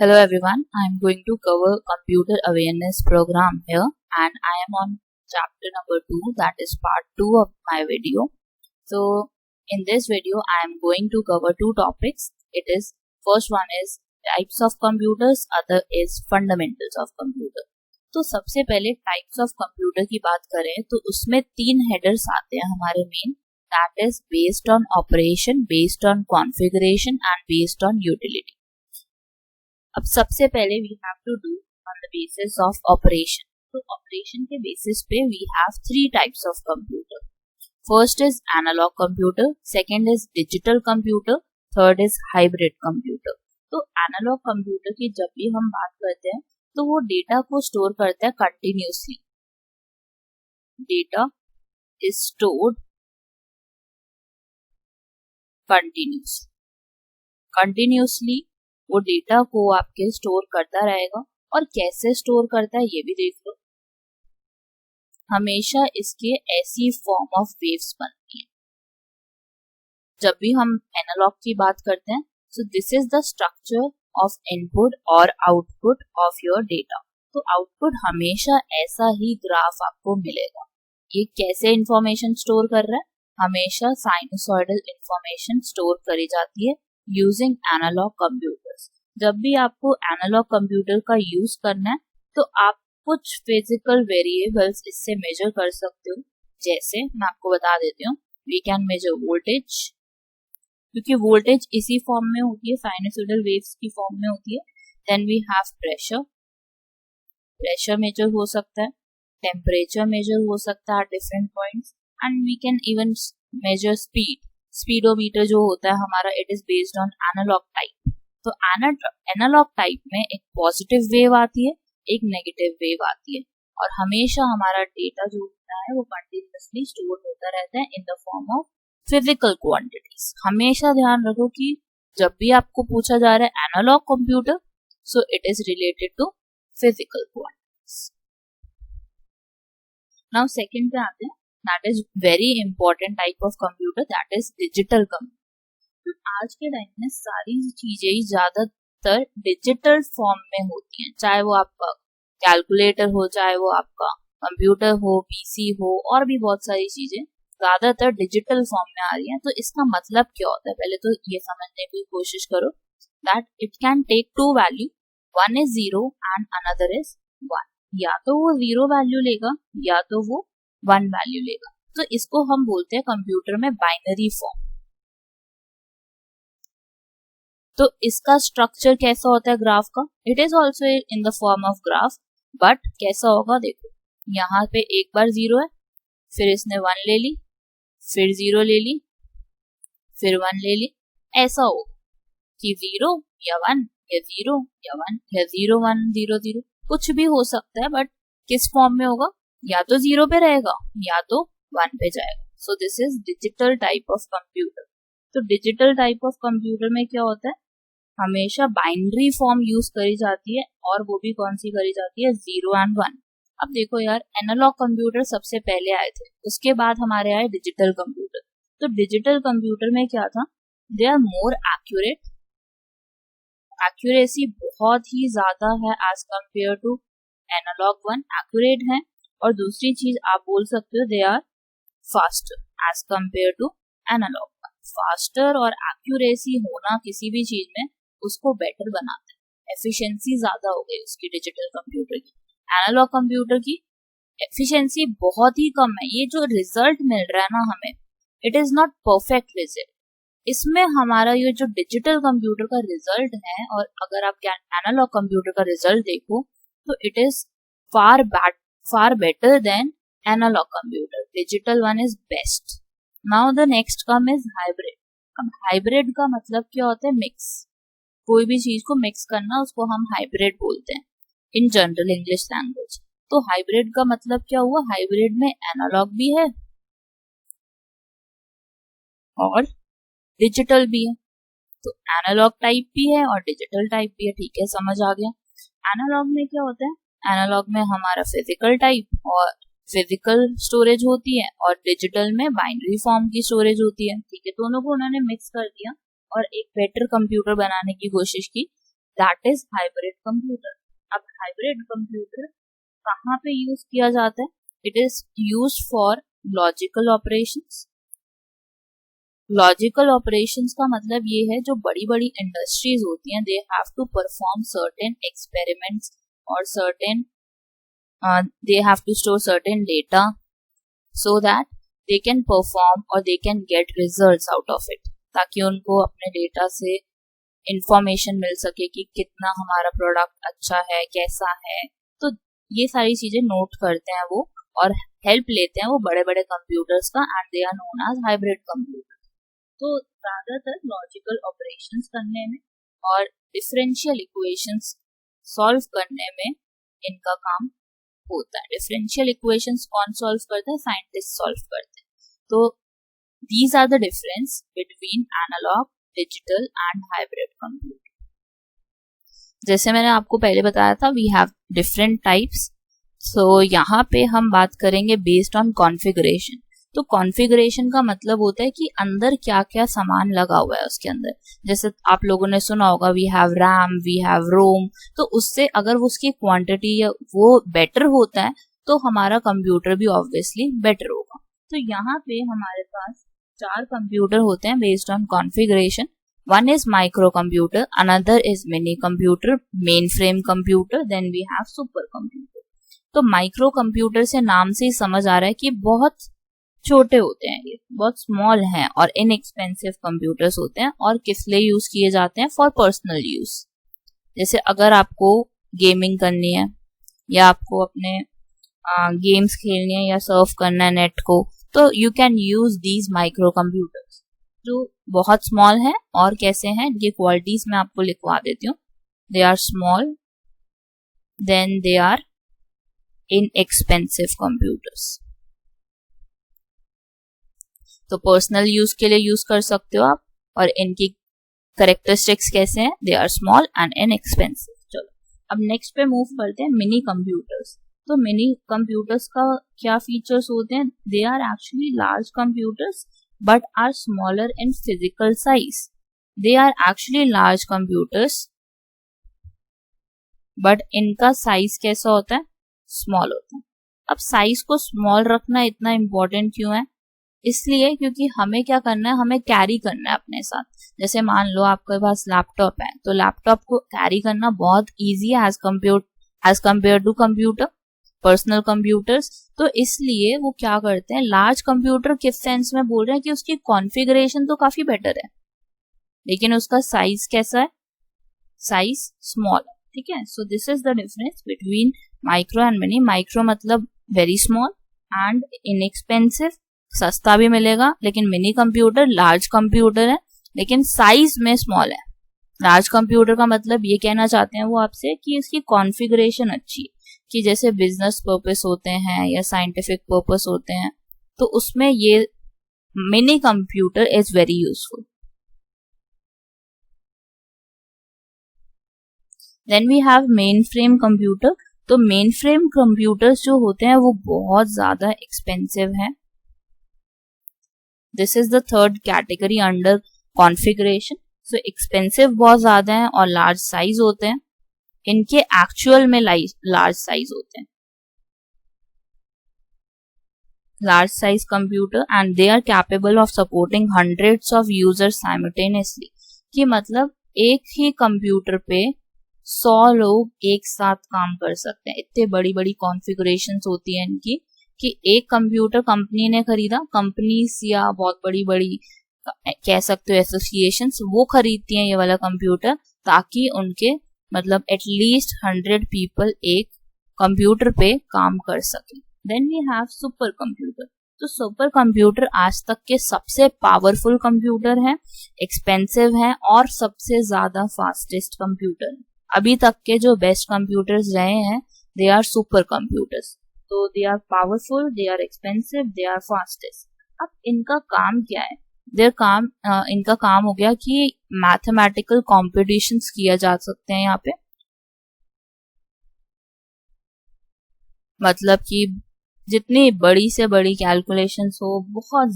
Hello everyone, I am going to cover computer awareness program here and I am on chapter number 2, that is part 2 of my video. So in this video I am going to cover two topics. First one is types of computers, other is fundamentals of computer. तो सबसे पहले types of computer की बात करें तो उसमें तीन headers आते हैं हमारे main, that is based on operation, based on configuration and based on utility. अब सबसे पहले we have to do on the basis of operation. तो ऑपरेशन के बेसिस पे we have three types of computer. First is analog computer, second is digital computer, third is hybrid computer. तो analog computer की जब भी हम बात करते हैं तो वो डेटा को स्टोर करता है continuously. Data is stored continuously. वो डेटा को आपके स्टोर करता रहेगा और कैसे स्टोर करता है ये भी देख लो. हमेशा इसके ऐसी फॉर्म ऑफ वेव्स बनती है. जब भी हम एनालॉग की बात करते हैं सो this is the structure of input और आउटपुट ऑफ योर डेटा. तो आउटपुट हमेशा ऐसा ही ग्राफ आपको मिलेगा. ये कैसे इंफॉर्मेशन स्टोर कर रहा है? हमेशा साइनसॉइडल इंफॉर्मेशन स्टोर करी जाती है यूजिंग एनालॉग कंप्यूटर्स. जब भी आपको एनालॉग कंप्यूटर का यूज करना है तो आप कुछ फिजिकल वेरिएबल्स इससे मेजर कर सकते हो. जैसे मैं आपको बता देती हूँ, वी कैन मेजर वोल्टेज, क्योंकि वोल्टेज इसी फॉर्म में होती है, साइनसॉइडल वेव्स की फॉर्म में होती है. Then we have pressure measure हो सकता है, टेम्परेचर मेजर हो सकता है at different points, and we can even measure speedometer जो होता है हमारा, it is based on analog type. तो एनालॉग टाइप में एक पॉजिटिव वेव आती है, एक नेगेटिव वेव आती है, और हमेशा हमारा डेटा जो होता है वो कंटिन्यूअसली स्टोर होता रहता है in the form of physical quantities. हमेशा ध्यान रखो कि जब भी आपको पूछा जा रहा है analog computer so it is related to physical quantities. Now second पे आते हैं, that is very important type of computer, that is digital computer. तो आज के टाइम में सारी चीजें ही ज्यादातर डिजिटल फॉर्म में होती हैं, चाहे वो आपका कैलकुलेटर हो, चाहे वो आपका कंप्यूटर हो, पीसी हो, और भी बहुत सारी चीजें ज्यादातर डिजिटल फॉर्म में आ रही हैं. तो इसका मतलब क्या होता है पहले तो ये समझने की कोशिश करो, that it can take two value, one is 0 and another is 1. या तो वो 0 वैल्यू लेगा या तो वो 1 वैल्यू लेगा. तो इसको हम बोलते हैं कंप्यूटर में बाइनरी फॉर्म. तो इसका स्ट्रक्चर कैसा होता है ग्राफ का? It is also in the form of graph, but कैसा होगा देखो, यहाँ पे एक बार 0 है, फिर इसने 1 ले ली, फिर 0 ले ली, फिर 1 ले ली. ऐसा होगा कि 0 या 1 या 0 या 1 या 0 1 0 0 कुछ भी हो सकता है, बट किस फॉर्म में होगा? या तो 0 पे रहेगा या तो 1 पे जाएगा. सो this is digital type of computer. तो डिजिटल टाइप ऑफ कंप्यूटर में क्या होता है, हमेशा बाइनरी फॉर्म यूज करी जाती है, और वो भी कौन सी करी जाती है? 0 एंड 1. अब देखो यार, एनालॉग कंप्यूटर सबसे पहले आए थे, उसके बाद हमारे आए डिजिटल कंप्यूटर. तो डिजिटल कंप्यूटर में क्या था, they are more accurate, accuracy बहुत ही ज्यादा है as compare to analog one, accurate है. और दूसरी चीज आप बोल सकते हो, they are faster as compare to analog one. Faster और एक्यूरेसी होना किसी भी चीज में उसको बेटर बनाता है, एफिशिएंसी ज्यादा हो गई उसकी डिजिटल कंप्यूटर की. एनालॉग कंप्यूटर की एफिशिएंसी बहुत ही कम है. ये जो रिजल्ट मिल रहा है ना हमें, it is not perfect result. इसमें हमारा ये जो डिजिटल कंप्यूटर का रिजल्ट है, और अगर आप एनालॉग कंप्यूटर का रिजल्ट देखो तो it is far better than analog computer. Digital one is best. Now the next come is hybrid. अब हाइब्रिड का मतलब क्या होता है? मिक्स. कोई भी चीज को मिक्स करना, उसको हम हाइब्रिड बोलते हैं इन जनरल इंग्लिश लैंग्वेज. तो हाइब्रिड का मतलब क्या हुआ? हाइब्रिड में एनालॉग भी है और डिजिटल भी है. तो एनालॉग टाइप भी है और डिजिटल टाइप भी है. ठीक है, समझ आ गया. एनालॉग में क्या होता है? एनालॉग में हमारा फिजिकल टाइप और फिजिकल स्टोरेज होती है, और डिजिटल में बाइनरी फॉर्म की स्टोरेज होती है. ठीक है, दोनों को उन्होंने मिक्स कर दिया और एक बेटर कंप्यूटर बनाने की कोशिश की, दैट इज हाइब्रिड कंप्यूटर। अब हाइब्रिड कंप्यूटर कहाँ पे यूज किया जाता है? It is use for logical operations. Logical operations का मतलब ये है जो बड़ी बड़ी इंडस्ट्रीज होती हैं, they have to perform certain experiments और certain they have to store certain data so that they can perform or they can get results out of it, ताकि उनको अपने डेटा से इंफॉर्मेशन मिल सके कि कितना हमारा प्रोडक्ट अच्छा है, कैसा है। तो ये सारी चीजें नोट करते हैं वो और हेल्प लेते हैं वो बड़े बड़े कंप्यूटर्स का, and they are known as hybrid computer. तो ज्यादातर लॉजिकल ऑपरेशंस करने में और डिफरेंशियल इक्वेशंस सॉल्व करने में इनका काम होता है। डिफरेंशियल इक्वेशंस कौन सॉल्व करता है? साइंटिस्ट सॉल्व करते हैं। तो these are the difference between analog, digital and hybrid computer. जैसे मैंने आपको पहले बताया था, we have different types. So यहाँ पे हम बात करेंगे बेस्ड ऑन कॉन्फ़िगरेशन। तो कॉन्फ़िगरेशन का मतलब होता है कि अंदर क्या क्या सामान लगा हुआ है उसके अंदर। जैसे आप लोगों ने सुना होगा we have RAM, we have ROM. तो उससे अगर उसकी क्वांटिटी या वो बेटर होता है तो हमारा कंप्यूटर भी ऑब्वियसली बेटर होगा। तो यहाँ पे हमारे पास 4 कंप्यूटर होते हैं based on configuration. One is micro computer, another is mini computer, main frame computer, then we have super computer. तो माइक्रो कंप्यूटर से नाम से ही समझ आ रहा है कि बहुत छोटे होते हैं, ये बहुत स्मॉल हैं और इनएक्सपेंसिव कंप्यूटर्स होते हैं और किस लिए यूज किए जाते हैं? For personal use. जैसे अगर आपको गेमिंग करनी है या आपको अपने गेम्स खेलनी है या सर्फ करना है नेट को, तो you can use these micro computers जो बहुत स्मॉल हैं। और कैसे हैं ये क्वालिटीज मैं आपको लिखवा देती हूँ। They are small, then they are inexpensive computers. तो पर्सनल यूज के लिए यूज कर सकते हो आप। और इनकी करेक्टरिस्टिक्स कैसे हैं? They are small and inexpensive. चलो अब नेक्स्ट पे मूव करते हैं, मिनी कंप्यूटर्स। तो मिनी कंप्यूटर्स का क्या फीचर्स होते हैं? They are actually large computers but are smaller in physical size. They are actually large computers but इनका साइज कैसा होता है? स्मॉल होता है। अब साइज को स्मॉल रखना इतना इंपॉर्टेंट क्यों है? इसलिए क्योंकि हमें क्या करना है, हमें कैरी करना है अपने साथ। जैसे मान लो आपके पास लैपटॉप है, तो लैपटॉप को कैरी करना बहुत इजी है as compare to computer, personal computers. तो इसलिए वो क्या करते हैं, लार्ज कंप्यूटर किस सेंस में बोल रहे हैं कि उसकी कॉन्फ़िगरेशन तो काफी बेटर है लेकिन उसका साइज कैसा है? साइज स्मॉल है। ठीक है, सो this is the difference between micro and mini. Micro मतलब वेरी स्मॉल एंड इनएक्सपेंसिव, सस्ता भी मिलेगा। लेकिन मिनी कंप्यूटर लार्ज कंप्यूटर है लेकिन साइज में स्मॉल है। लार्ज कंप्यूटर का मतलब ये कहना चाहते हैं वो आपसे कि इसकी कॉन्फ़िगरेशन अच्छी है, कि जैसे बिजनेस पर्पस होते हैं या साइंटिफिक पर्पस होते हैं, तो उसमें ये mini computer is very useful. Then we have main frame computer. तो मेन फ्रेम कंप्यूटर्स जो होते हैं वो बहुत ज्यादा एक्सपेंसिव है। This is the third category under configuration. So expensive बहुत ज्यादा है और लार्ज साइज होते हैं। इनके एक्चुअल में लार्ज साइज होते हैं, large size computer, and they are capable of supporting hundreds of users simultaneously. कि मतलब एक ही कंप्यूटर पे 100 लोग एक साथ काम कर सकते हैं। इतने बड़ी बड़ी कॉन्फ़िगरेशंस होती है इनकी कि एक कंप्यूटर कंपनी ने खरीदा, कंपनीज या बहुत बड़ी बड़ी कह सकते हो एसोसिएशंस, वो खरीदती हैं ये वाला कंप्यूटर ताकि उनके मतलब एटलीस्ट 100 पीपल एक कंप्यूटर पे काम कर सके। Then we have super computer. तो सुपर कंप्यूटर आज तक के सबसे पावरफुल कंप्यूटर है, एक्सपेंसिव है और सबसे ज्यादा फास्टेस्ट कंप्यूटर। अभी तक के जो बेस्ट कंप्यूटर्स रहे हैं दे आर सुपर कंप्यूटर्स। तो they are powerful, they are expensive, they are fastest. अब इनका काम क्या है? इनका काम हो गया कि मैथमेटिकल कॉम्पिटिशन्स किया जा सकते हैं यहाँ पे। मतलब कि जितनी बड़ी से बड़ी कैलकुलेशंस हो बहुत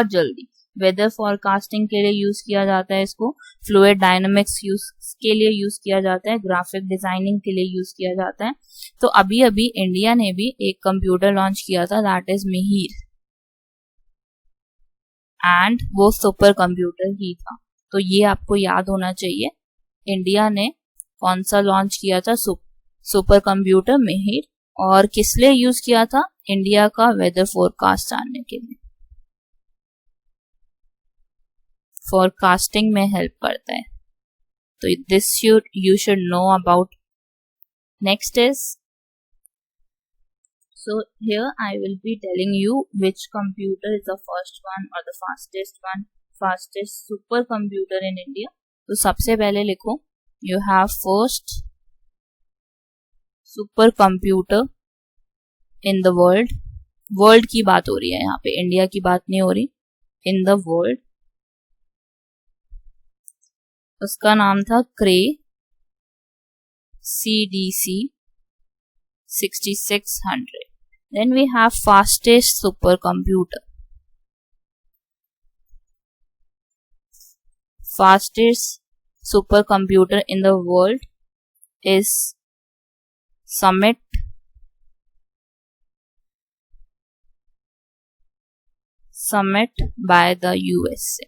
जल्दी वेदर फॉरकास्टिंग के लिए यूज किया जाता है इसको, फ्लूइड डायनामिक्स यूज के लिए यूज किया जाता है, ग्राफिक डिजाइनिंग के लिए यूज किया जाता है। तो अभी अभी इंडिया ने भी एक कंप्यूटर लॉन्च किया था, दैट इज मिहिर, एंड वो सुपर कंप्यूटर ही था। तो ये आपको याद होना चाहिए, इंडिया ने कौन सा लॉन्च किया था, सुपर कंप्यूटर मिहिर, और किस लिए यूज किया था, इंडिया का वेदर फोरकास्ट जानने के लिए, फोरकास्टिंग में हेल्प करता है। तो this you should know about. Next is, so here I will be telling you which computer is the first one or the fastest supercomputer in India. तो सबसे पहले लिखो, you have first supercomputer in the world की बात हो रही है यहाँ पे, इंडिया की बात नहीं हो रही, in the world, उसका नाम था क्रे CDC 6600. Then we have fastest supercomputer. Fastest supercomputer in the world is Summit by the USA.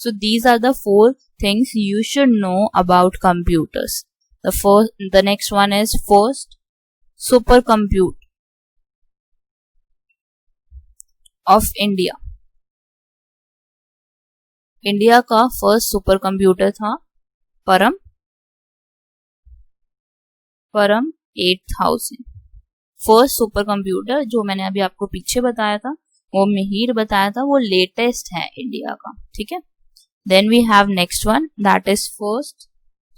So these are the 4 things you should know about computers. The next one is first supercomputer of India. India का first super computer था परम 8000। First super computer जो मैंने अभी आपको पीछे बताया था, वो मिहिर बताया था, वो लेटेस्ट है इंडिया का, ठीक है। Then we have next one, that is first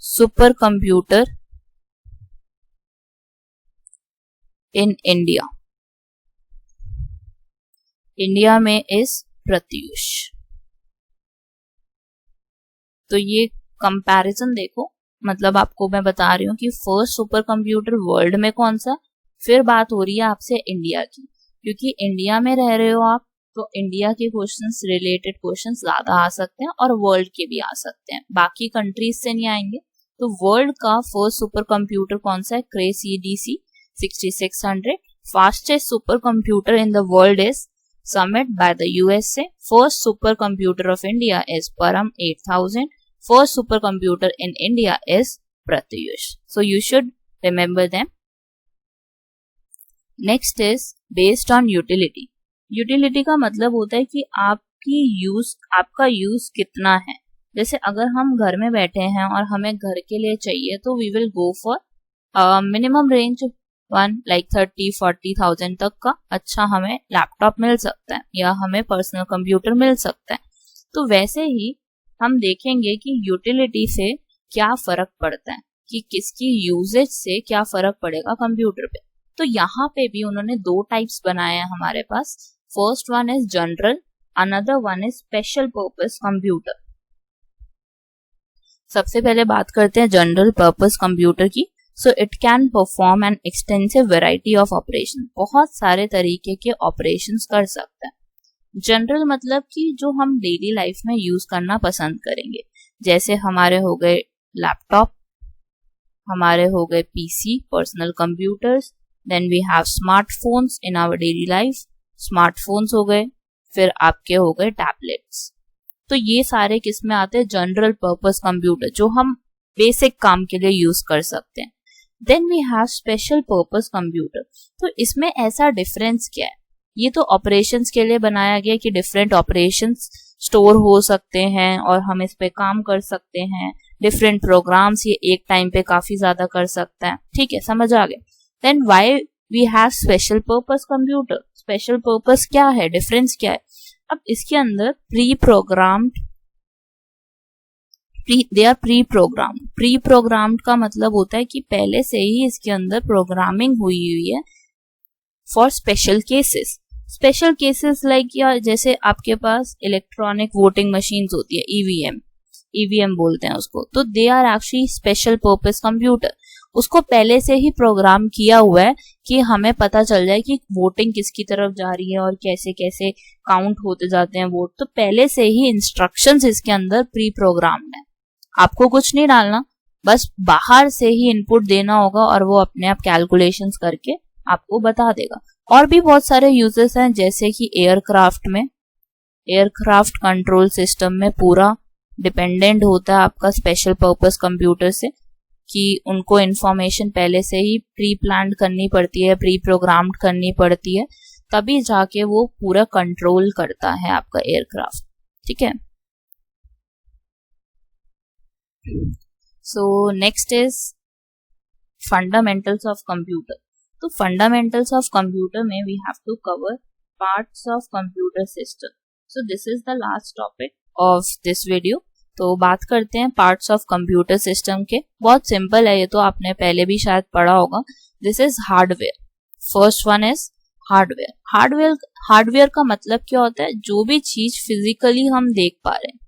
supercomputer in India. India में is प्रत्युष। तो ये कंपैरिजन देखो, मतलब आपको मैं बता रही हूँ कि फर्स्ट सुपर कंप्यूटर वर्ल्ड में कौन सा, फिर बात हो रही है आपसे इंडिया की, क्योंकि इंडिया में रह रहे हो आप, तो इंडिया के क्वेश्चंस, रिलेटेड क्वेश्चंस ज्यादा आ सकते हैं और वर्ल्ड के भी आ सकते हैं, बाकी कंट्रीज से नहीं आएंगे। तो वर्ल्ड का फर्स्ट सुपर कंप्यूटर कौन सा है, क्रे CDC 6600। Fastest super computer in the world is Summit by the USA. First supercomputer of India is Param 8000. First supercomputer in India is Pratyush. So you should remember them. Next is based on utility. Utility का मतलब होता है कि आपका use कितना है। जैसे अगर हम घर में बैठे हैं और हमें घर के लिए चाहिए, तो we will go for minimum range 30-40,000 तक का अच्छा हमें लैपटॉप मिल सकता है, या हमें पर्सनल कंप्यूटर मिल सकता है। तो वैसे ही हम देखेंगे कि यूटिलिटी से क्या फर्क पड़ता है, कि किसकी यूजेज से क्या फर्क पड़ेगा कंप्यूटर पे। तो यहाँ पे भी उन्होंने 2 टाइप्स बनाए हैं हमारे पास। First one is general, another one is special purpose computer. सबसे पहले बात करते हैं जनरल पर्पस कंप्यूटर की। So it can perform an extensive variety of operations. बहुत सारे तरीके के ऑपरेशंस कर सकता है। जनरल मतलब कि जो हम डेली लाइफ में यूज करना पसंद करेंगे, जैसे हमारे हो गए लैपटॉप, हमारे हो गए PC, personal computers, then we have smartphones in our daily life, smartphones हो गए, फिर आपके हो गए टैबलेट्स। तो ये सारे किस में आते हैं, जनरल पर्पस कंप्यूटर, जो हम बेसिक काम के लिए यूज कर सकते हैं। Then we have special purpose computer. तो इसमें ऐसा डिफरेंस क्या है, ये तो ऑपरेशंस के लिए बनाया गया कि डिफरेंट ऑपरेशंस स्टोर हो सकते हैं और हम इस पे काम कर सकते हैं, डिफरेंट प्रोग्राम्स ये एक टाइम पे काफी ज्यादा कर सकता है, ठीक है, समझ आ गया। Then why we have special purpose computer, special purpose क्या है, डिफरेंस क्या है। अब इसके अंदर pre programmed, they are pre programmed का मतलब होता है कि पहले से ही इसके अंदर प्रोग्रामिंग हुई है फॉर स्पेशल केसेस लाइक, या जैसे आपके पास इलेक्ट्रॉनिक वोटिंग मशीन्स होती है, ईवीएम बोलते हैं उसको, तो they are actually special purpose computer. उसको पहले से ही प्रोग्राम किया हुआ है कि हमें पता चल जाए कि वोटिंग किसकी तरफ जा रही है और कैसे कैसे काउंट होते जाते हैं वोट। तो पहले से ही इंस्ट्रक्शंस इसके अंदर प्री प्रोग्राम्ड है, आपको कुछ नहीं डालना, बस बाहर से ही इनपुट देना होगा और वो अपने आप कैलकुलेशंस करके आपको बता देगा। और भी बहुत सारे यूजेस हैं, जैसे कि एयरक्राफ्ट में, एयरक्राफ्ट कंट्रोल सिस्टम में पूरा डिपेंडेंट होता है आपका स्पेशल पर्पस कंप्यूटर से, कि उनको इंफॉर्मेशन पहले से ही प्री प्लान करनी पड़ती है, प्री प्रोग्राम्ड करनी पड़ती है, तभी जाके वो पूरा कंट्रोल करता है आपका एयरक्राफ्ट। ठीक है, so next is fundamentals of computer. तो फंडामेंटल्स ऑफ कंप्यूटर में we have to cover parts of computer system. So this is the last topic of this video. तो बात करते हैं पार्ट्स ऑफ कंप्यूटर सिस्टम के। बहुत सिंपल है, ये तो आपने पहले भी शायद पढ़ा होगा। This is hardware. First one is hardware. Hardware का मतलब क्या होता है? जो भी चीज फिजिकली हम देख पा रहे हैं,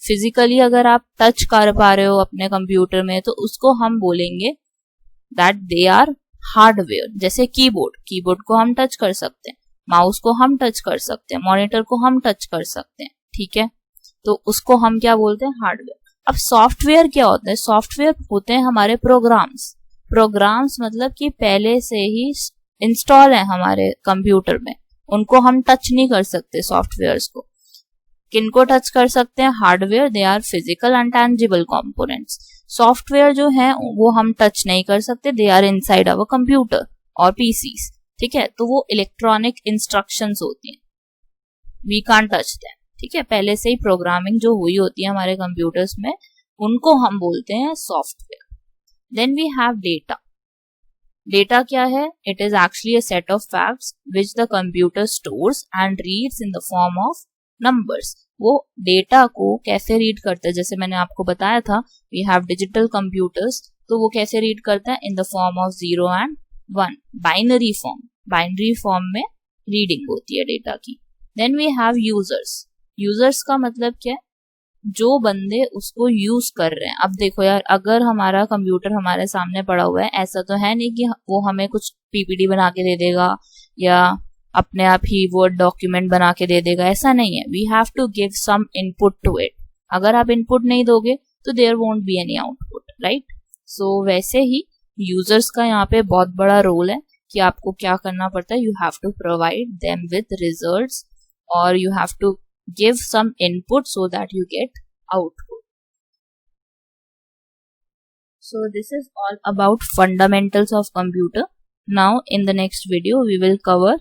फिजिकली अगर आप टच कर पा रहे हो अपने कंप्यूटर में, तो उसको हम बोलेंगे दैट दे आर हार्डवेयर। जैसे कीबोर्ड को हम टच कर सकते हैं, माउस को हम टच कर सकते हैं, मॉनिटर को हम टच कर सकते हैं। ठीक है, तो उसको हम क्या बोलते हैं? हार्डवेयर। अब सॉफ्टवेयर क्या होता है? सॉफ्टवेयर होते हैं हमारे प्रोग्राम्स मतलब कि पहले से ही इंस्टॉल है हमारे कंप्यूटर में, उनको हम टच नहीं कर सकते सॉफ्टवेयर्स को। किनको टच कर सकते हैं? Hardware. They are physical intangible components. Software जो है वो हम टच नहीं कर सकते, they are inside our computer और पीसीज। ठीक है, तो वो इलेक्ट्रॉनिक इंस्ट्रक्शंस होती हैं, वी कांट टच देम। ठीक है, पहले से ही प्रोग्रामिंग जो हुई होती है हमारे कंप्यूटर्स में, उनको हम बोलते हैं software. Then we have data. Data क्या है? It is actually a set of facts which the computer stores and reads in the form of numbers. वो डेटा को कैसे रीड करते हैं? जैसे मैंने आपको बताया था, वी हैव डिजिटल कंप्यूटर्स, तो वो कैसे रीड करता है? In the form of 0 and 1, binary form में रीडिंग होती है डेटा की। Then we have users. Users का मतलब क्या है? जो बंदे उसको यूज कर रहे हैं। अब देखो यार, अगर हमारा कंप्यूटर हमारे सामने पड़ा हुआ है, ऐसा तो है नहीं कि वो हमें कुछ पीपीटी बना के दे देगा या अपने आप ही वर्ड डॉक्यूमेंट बना के दे देगा, ऐसा नहीं है। We have to give some input to it. अगर आप इनपुट नहीं दोगे तो there won't be any output, right? So वैसे ही यूजर्स का यहाँ पे बहुत बड़ा रोल है कि आपको क्या करना पड़ता है। You have to provide them with results और you have to give some input so that you get output. So this is all about fundamentals of computer. Now in the next video we will cover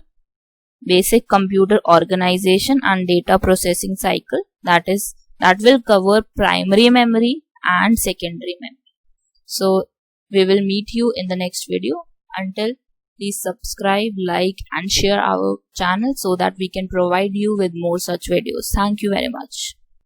basic computer organization and data processing cycle. That will cover primary memory and secondary memory. So we will meet you in the next video. Until, please subscribe, like and share our channel so that we can provide you with more such videos. Thank you very much.